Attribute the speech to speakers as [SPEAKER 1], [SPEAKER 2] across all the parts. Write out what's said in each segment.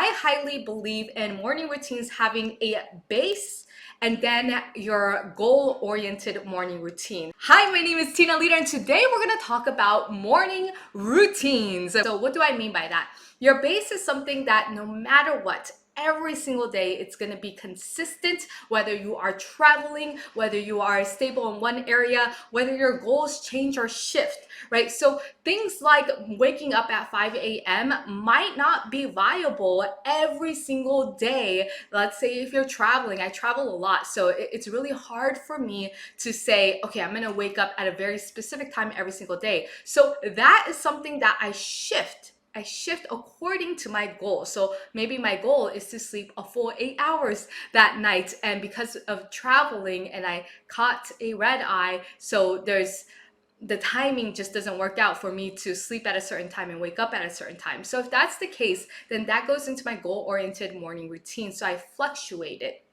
[SPEAKER 1] I highly believe in morning routines having a base and then your goal-oriented morning routine. Hi, my name is Tina Leader, and today we're gonna talk about morning routines. So what do I mean by that? Your base is something that no matter what, every single day it's going to be consistent, whether you are traveling, whether you are stable in one area, whether your goals change or shift, right? So things like waking up at 5 a.m. might not be viable every single day. Let's say if you're traveling, I travel a lot, so it's really hard for me to say, okay, I'm going to wake up at a very specific time every single day. So that is something that I shift according to my goal. So maybe my goal is to sleep a full 8 hours that night. And because of traveling and I caught a red eye, so the timing just doesn't work out for me to sleep at a certain time and wake up at a certain time. So if that's the case, then that goes into my goal-oriented morning routine. So I fluctuate it.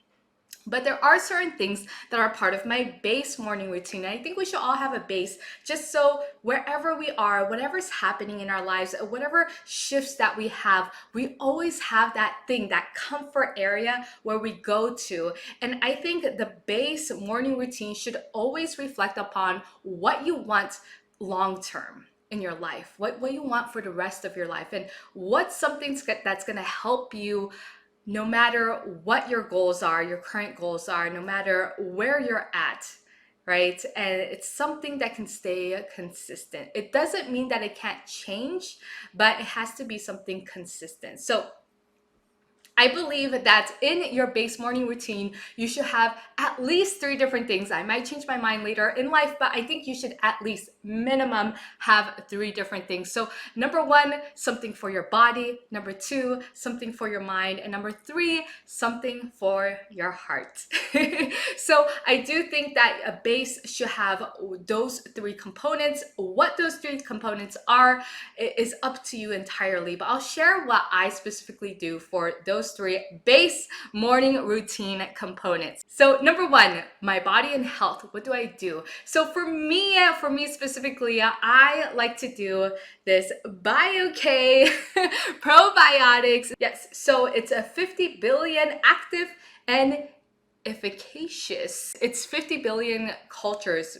[SPEAKER 1] But there are certain things that are part of my base morning routine. And I think we should all have a base just so wherever we are, whatever's happening in our lives, whatever shifts that we have, we always have that thing, that comfort area where we go to. And I think the base morning routine should always reflect upon what you want long term in your life, what you want for the rest of your life, and what's something that's going to help you no matter what your goals are, your current goals are, no matter where you're at, right? And it's something that can stay consistent. It doesn't mean that it can't change, but it has to be something consistent. So I believe that in your base morning routine, you should have at least 3 different things. I might change my mind later in life, but I think you should at least minimum have 3 different things. So number 1, something for your body. Number 2, something for your mind. And number 3, something for your heart. So I do think that a base should have those 3 components. What those 3 components are is up to you entirely, but I'll share what I specifically do for those 3 base morning routine components. So number 1, my body and health. What do I do? So for me specifically, I like to do this BioK probiotics. Yes, so it's a 50 billion active and efficacious. It's 50 billion cultures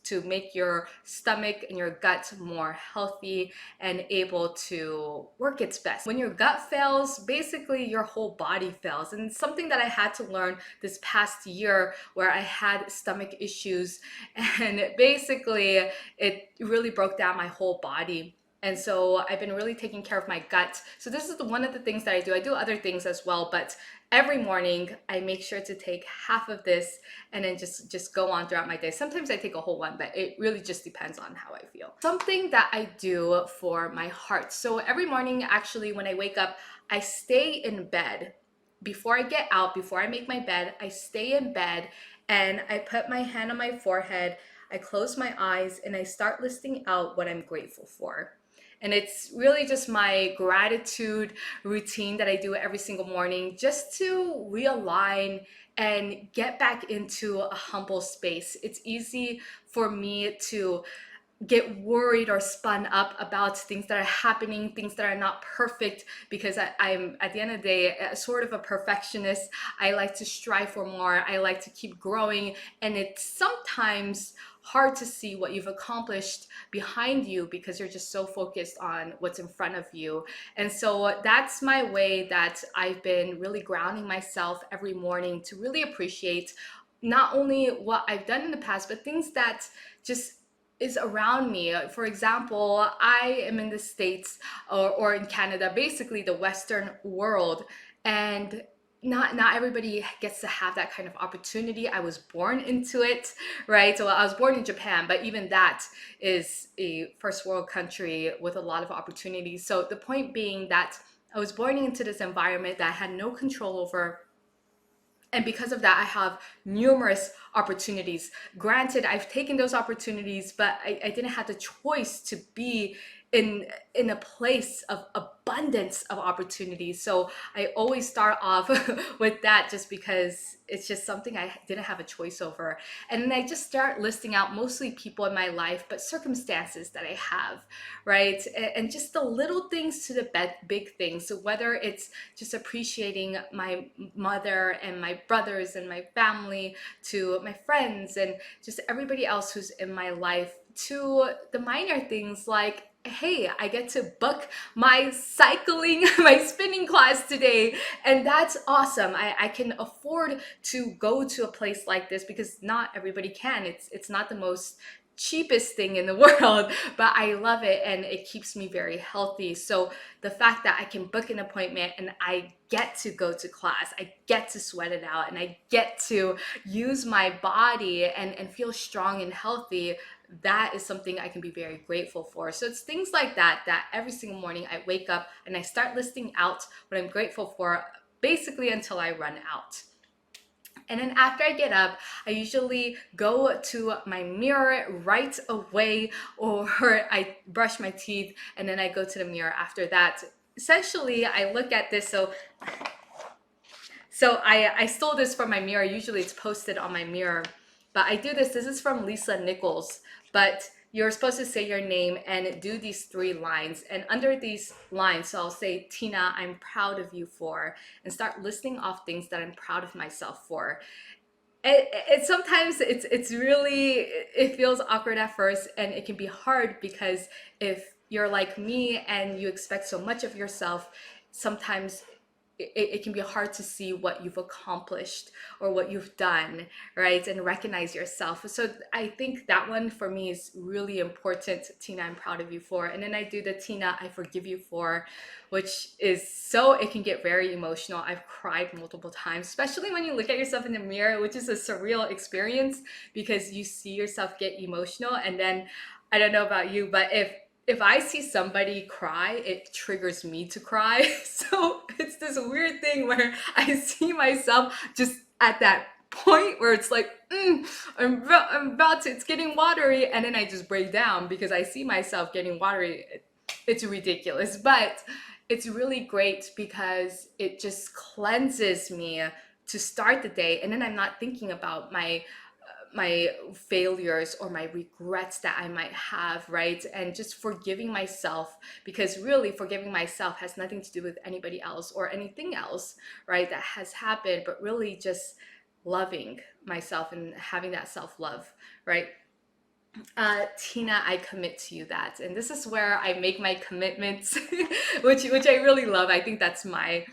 [SPEAKER 1] to make your stomach and your gut more healthy and able to work its best. When your gut fails, basically your whole body fails. And it's something that I had to learn this past year where I had stomach issues, and basically it really broke down my whole body. And so I've been really taking care of my gut. So this is one of the things that I do. I do other things as well, but every morning I make sure to take half of this and then just go on throughout my day. Sometimes I take a whole one, but it really just depends on how I feel. Something that I do for my heart. So every morning, actually, when I wake up, I stay in bed. Before I get out, before I make my bed, I stay in bed and I put my hand on my forehead, I close my eyes, and I start listing out what I'm grateful for. And it's really just my gratitude routine that I do every single morning just to realign and get back into a humble space. It's easy for me to get worried or spun up about things that are happening, things that are not perfect, because I'm at the end of the day sort of a perfectionist. I like to strive for more. I like to keep growing, and it's sometimes hard to see what you've accomplished behind you because you're just so focused on what's in front of you. And so that's my way that I've been really grounding myself every morning to really appreciate not only what I've done in the past, but things that just is around me. For example, I am in the States or in Canada, basically the Western world, and not everybody gets to have that kind of opportunity. I was born into it, right? So I was born in Japan, but even that is a first world country with a lot of opportunities. So the point being that I was born into this environment that I had no control over, and because of that, I have numerous opportunities. Granted, I've taken those opportunities, but I didn't have the choice to be in a place of abundance of opportunities. So I always start off with that, just because it's just something I didn't have a choice over. And then I just start listing out mostly people in my life, but circumstances that I have, right? And just the little things to the big things. So whether it's just appreciating my mother and my brothers and my family, to my friends and just everybody else who's in my life, to the minor things like, hey, I get to book my cycling, my spinning class today. And that's awesome. I can afford to go to a place like this, because not everybody can. It's not the most cheapest thing in the world, but I love it and it keeps me very healthy. So the fact that I can book an appointment and I get to go to class, I get to sweat it out, and I get to use my body and feel strong and healthy, that is something I can be very grateful for. So it's things like that, that every single morning I wake up and I start listing out what I'm grateful for, basically until I run out. And then after I get up, I usually go to my mirror right away, or I brush my teeth and then I go to the mirror after that. Essentially, I look at this. So I stole this from my mirror. Usually it's posted on my mirror, but I do this. This is from Lisa Nichols, but you're supposed to say your name and do these 3 lines. And under these lines, so I'll say, Tina, I'm proud of you for, and start listing off things that I'm proud of myself for. It sometimes it's really, it feels awkward at first, and it can be hard, because if you're like me and you expect so much of yourself, sometimes it can be hard to see what you've accomplished or what you've done, right? And recognize yourself. So I think that one for me is really important. Tina, I'm proud of you for. And then I do the Tina, I forgive you for, which is so, it can get very emotional. I've cried multiple times, especially when you look at yourself in the mirror, which is a surreal experience, because you see yourself get emotional. And then, I don't know about you, but if I see somebody cry, it triggers me to cry. So it's this weird thing where I see myself just at that point where it's like, I'm about to, it's getting watery. And then I just break down because I see myself getting watery. It's ridiculous, but it's really great because it just cleanses me to start the day. And then I'm not thinking about my failures or my regrets that I might have, right? And just forgiving myself, because really forgiving myself has nothing to do with anybody else or anything else, right, that has happened, but really just loving myself and having that self-love, right? Tina, I commit to you that. And this is where I make my commitments, which I really love. I think that's my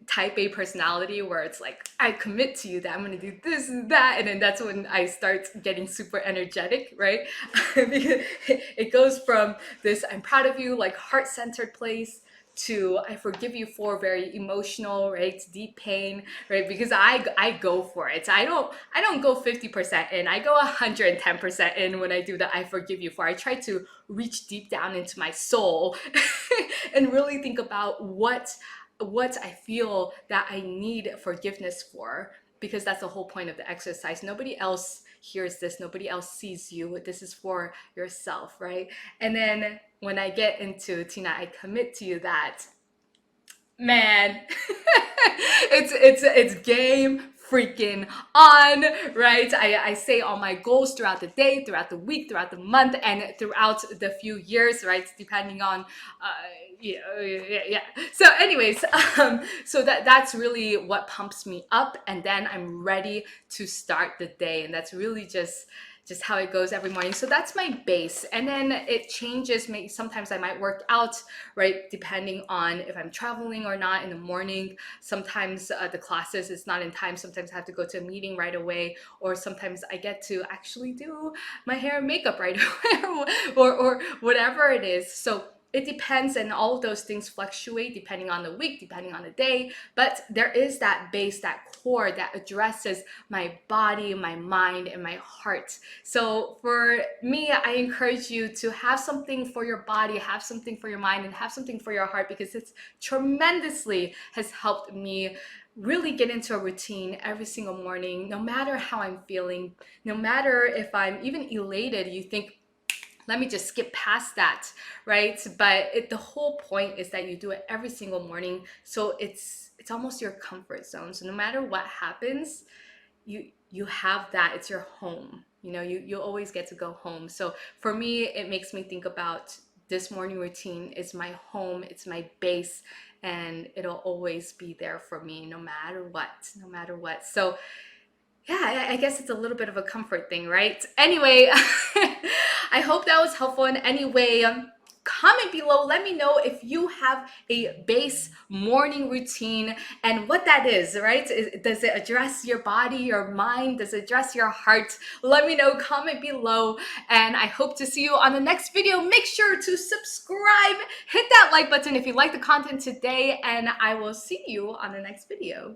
[SPEAKER 1] type A personality, where it's like, I commit to you that I'm going to do this and that. And then that's when I start getting super energetic, right? Because it goes from this, I'm proud of you, like heart-centered place, to I forgive you for, very emotional, right? Deep pain, right? Because I go for it. I don't go 50% in. I go 110% in when I do the I forgive you for. I try to reach deep down into my soul and really think about what I feel that I need forgiveness for, because that's the whole point of the exercise. Nobody else hears this, nobody else sees you. This is for yourself, right? And then when I get into Tina, I commit to you that, man, it's game freaking on, right? I say all my goals throughout the day, throughout the week, throughout the month, and throughout the few years, right? Depending on, yeah. So anyways, so that's really what pumps me up, and then I'm ready to start the day, and that's really just how it goes every morning. So that's my base. And then it changes. Maybe sometimes I might work out, right? Depending on if I'm traveling or not in the morning. Sometimes the classes is not in time. Sometimes I have to go to a meeting right away, or sometimes I get to actually do my hair and makeup right away, or whatever it is. So it depends, and all of those things fluctuate depending on the week, depending on the day. But there is that base, that core that addresses my body, my mind, and my heart. So for me, I encourage you to have something for your body, have something for your mind, and have something for your heart, because it's tremendously has helped me really get into a routine every single morning, no matter how I'm feeling, no matter if I'm even elated. You think, let me just skip past that, right? But the whole point is that you do it every single morning, so it's almost your comfort zone. So no matter what happens, you have that. It's your home. You always get to go home. So for me, it makes me think about this morning routine is my home, it's my base, and it'll always be there for me no matter what, no matter what. So yeah, I guess it's a little bit of a comfort thing, right? Anyway, I hope that was helpful in any way. Comment below, let me know if you have a base morning routine and what that is, right? Does it address your body, your mind? Does it address your heart? Let me know, comment below, and I hope to see you on the next video. Make sure to subscribe, hit that like button if you like the content today, and I will see you on the next video.